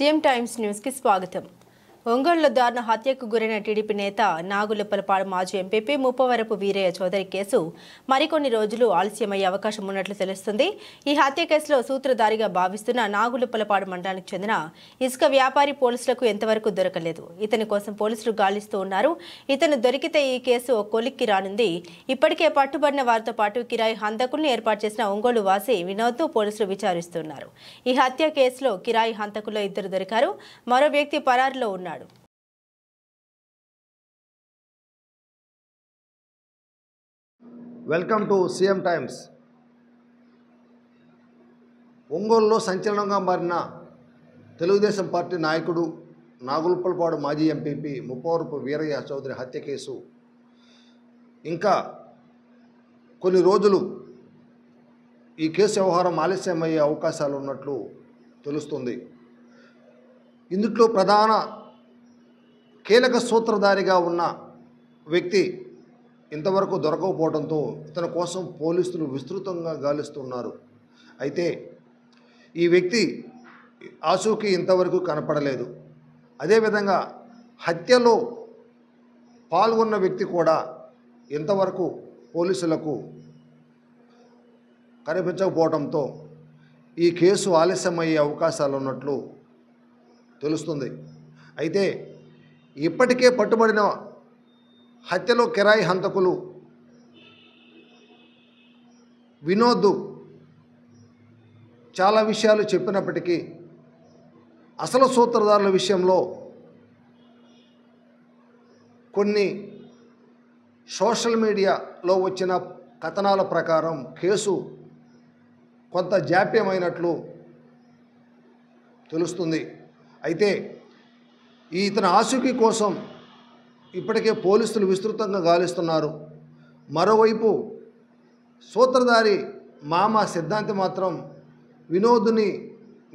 CM times news కి స్వాగతం. ఒంగోలులో దారుణ హత్యకు గురైన టీడీపీ నేత నాగులుప్పలపాడు మాజీ ఎంపీపీ ముప్పవరపు వీరయ్య చౌదరి కేసు మరికొన్ని రోజులు ఆలస్యమయ్యే అవకాశం ఉన్నట్లు తెలుస్తుంది. ఈ హత్య కేసులో సూత్రధారిగా భావిస్తున్న నాగులుప్పలపాడు మండలానికి చెందిన ఇసుక వ్యాపారి పోలీసులకు ఎంతవరకు దొరకలేదు. ఇతని కోసం పోలీసులు గాలిస్తూ ఉన్నారు. ఇతను దొరికితే ఈ కేసు ఓ కొలిక్కి రానుంది. ఇప్పటికే పట్టుబడిన వారితో పాటు కిరాయి హంతకుల్ని ఏర్పాటు చేసిన ఒంగోలు వాసి వినోద్ను పోలీసులు విచారిస్తున్నారు. ఈ హత్య కేసులో కిరాయి హంతకుల్లో 2 దొరికారు. మరో వ్యక్తి పరారులో ఉన్నాడు. Welcome to CM times. ఒంగోలులో సంచలనంగా మారిన తెలుగుదేశం పార్టీ నాయకుడు నాగులుప్పలపాడు మాజీ ఎంపీపీ ముప్పవరపు వీరయ్య చౌదరి హత్య కేసు ఇంకా కొన్ని రోజులు ఈ కేసు వ్యవహారం ఆలస్యమయ్యే అవకాశాలు ఉన్నట్లు తెలుస్తుంది. ఇందులో ప్రధాన కీలక సూత్రధారిగా ఉన్న వ్యక్తి ఇంతవరకు దొరకకపోవడంతో ఇతని కోసం పోలీసులు విస్తృతంగా గాలిస్తున్నారు. అయితే ఈ వ్యక్తి ఆచూకీ ఇంతవరకు కనపడలేదు. అదేవిధంగా హత్యలో పాల్గొన్న వ్యక్తి కూడా ఇంతవరకు పోలీసులకు కనిపించకపోవడంతో ఈ కేసు ఆలస్యమయ్యే అవకాశాలు ఉన్నట్లు తెలుస్తుంది. అయితే ఇప్పటికే పట్టుబడిన హత్యలో కిరాయి హంతకులు వినోద్ చాలా విషయాలు చెప్పినప్పటికీ అసలు సూత్రధారుల విషయంలో కొన్ని సోషల్ మీడియాలో వచ్చిన కథనాల ప్రకారం కేసు కొంత జాప్యమైనట్లు తెలుస్తుంది. అయితే ఇతని ఆచూకీ కోసం ఇప్పటికే పోలీసులు విస్తృతంగా గాలిస్తున్నారు. మరోవైపు సూత్రధారి మామ సిద్ధాంతి మాత్రం వినోద్ని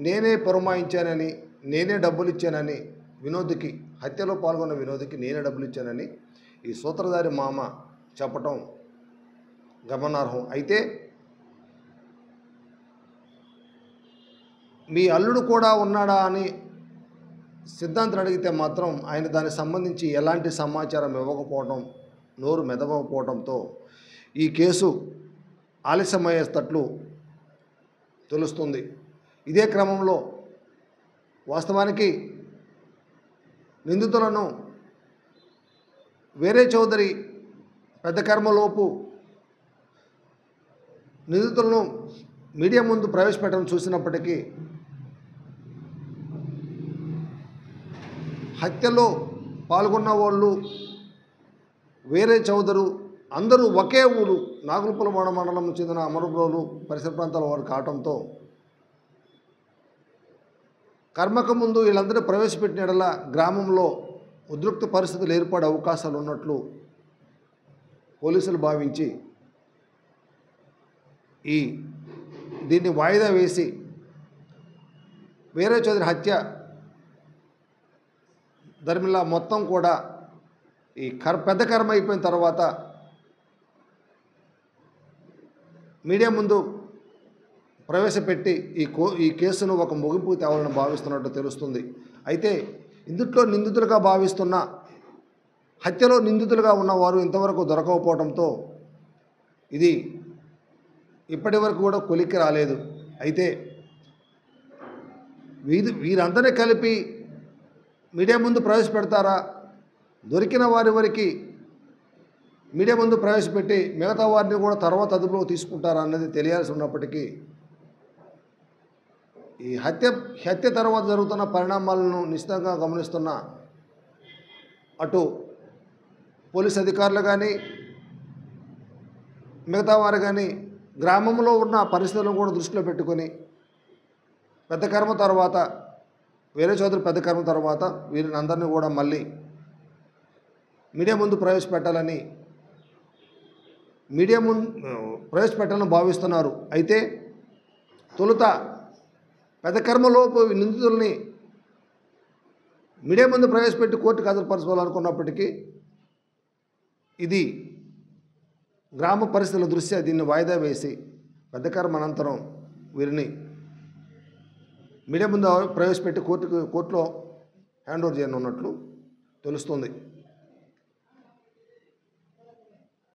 నేనే పురమాయించానని, నేనే డబ్బులు ఇచ్చానని, వినోద్కి హత్యలో పాల్గొన్న వినోద్కి నేనే డబ్బులు ఇచ్చానని ఈ సూత్రధారి మామ చెప్పటం గమనార్హం. అయితే మీ అల్లుడు కూడా ఉన్నాడా అని సిద్ధాంతిని అడిగితే మాత్రం ఆయన దానికి సంబంధించి ఎలాంటి సమాచారం ఇవ్వకపోవడం, నోరు మెదవకపోవడంతో ఈ కేసు ఆలస్యమయ్యేటట్లు తెలుస్తుంది. ఇదే క్రమంలో వాస్తవానికి నిందితులను వీరయ్య చౌదరి పెద్ద కర్మలోపు నిందితులను మీడియా ముందు ప్రవేశపెట్టడం చూసినప్పటికీ హత్యలో పాల్గొన్న వాళ్ళు వీరయ్య చౌదరు అందరూ ఒకే ఊరు నాగులుప్పలపాడు మండలం చెందిన అమరబ్రోలు పరిసర ప్రాంతాల వారు కావడంతో కర్మకు ముందు వీళ్ళందరూ ప్రవేశపెట్టిన యెడల గ్రామంలో ఉద్రిక్త పరిస్థితులు ఏర్పడే అవకాశాలు ఉన్నట్లు పోలీసులు భావించి దీన్ని వాయిదా వేసి వీరయ్య చౌదరి హత్య ధర్మిలా మొత్తం కూడా ఈ పెద్ద కర్మ అయిపోయిన తర్వాత మీడియా ముందు ప్రవేశపెట్టి ఈ కేసును ఒక ముగింపు తేవాలని భావిస్తున్నట్టు తెలుస్తుంది. అయితే ఇందులో నిందితులుగా భావిస్తున్న హత్యలో నిందితులుగా ఉన్నవారు ఇంతవరకు దొరకకపోవడంతో ఇది ఇప్పటి వరకు కూడా కొలిక్కి రాలేదు. అయితే వీరందరినీ కలిపి మీడియా ముందు ప్రవేశపెడతారా, దొరికిన వారికి మీడియా ముందు ప్రవేశపెట్టి మిగతా వారిని కూడా తర్వాత అదుపులో తీసుకుంటారా అన్నది తెలియాల్సి ఉన్నప్పటికీ ఈ హత్య తర్వాత జరుగుతున్న పరిణామాలను నిశ్చితంగా గమనిస్తున్న అటు పోలీస్ అధికారులు కానీ మిగతా వారు కానీ గ్రామంలో ఉన్న పరిస్థితులను కూడా దృష్టిలో పెట్టుకొని పెద్ద కర్మ తర్వాత వీరయ్య చౌదరి పెద్ద కర్మ తర్వాత వీరిని అందరినీ కూడా మళ్ళీ మీడియా ముందు ప్రవేశపెట్టాలని భావిస్తున్నారు. అయితే తొలుత పెద్ద కర్మలోపు నిందితుల్ని మీడియా ముందు ప్రవేశపెట్టి కోర్టుకు హాజరుపరచుకోవాలనుకున్నప్పటికీ ఇది గ్రామ పరిస్థితుల దృష్ట్యా దీన్ని వాయిదా వేసి పెద్ద కర్మ అనంతరం వీరిని మీడియా ముందు ప్రవేశపెట్టి కోర్టులో హ్యాండ్ ఓవర్ చేయనున్నట్లు తెలుస్తుంది.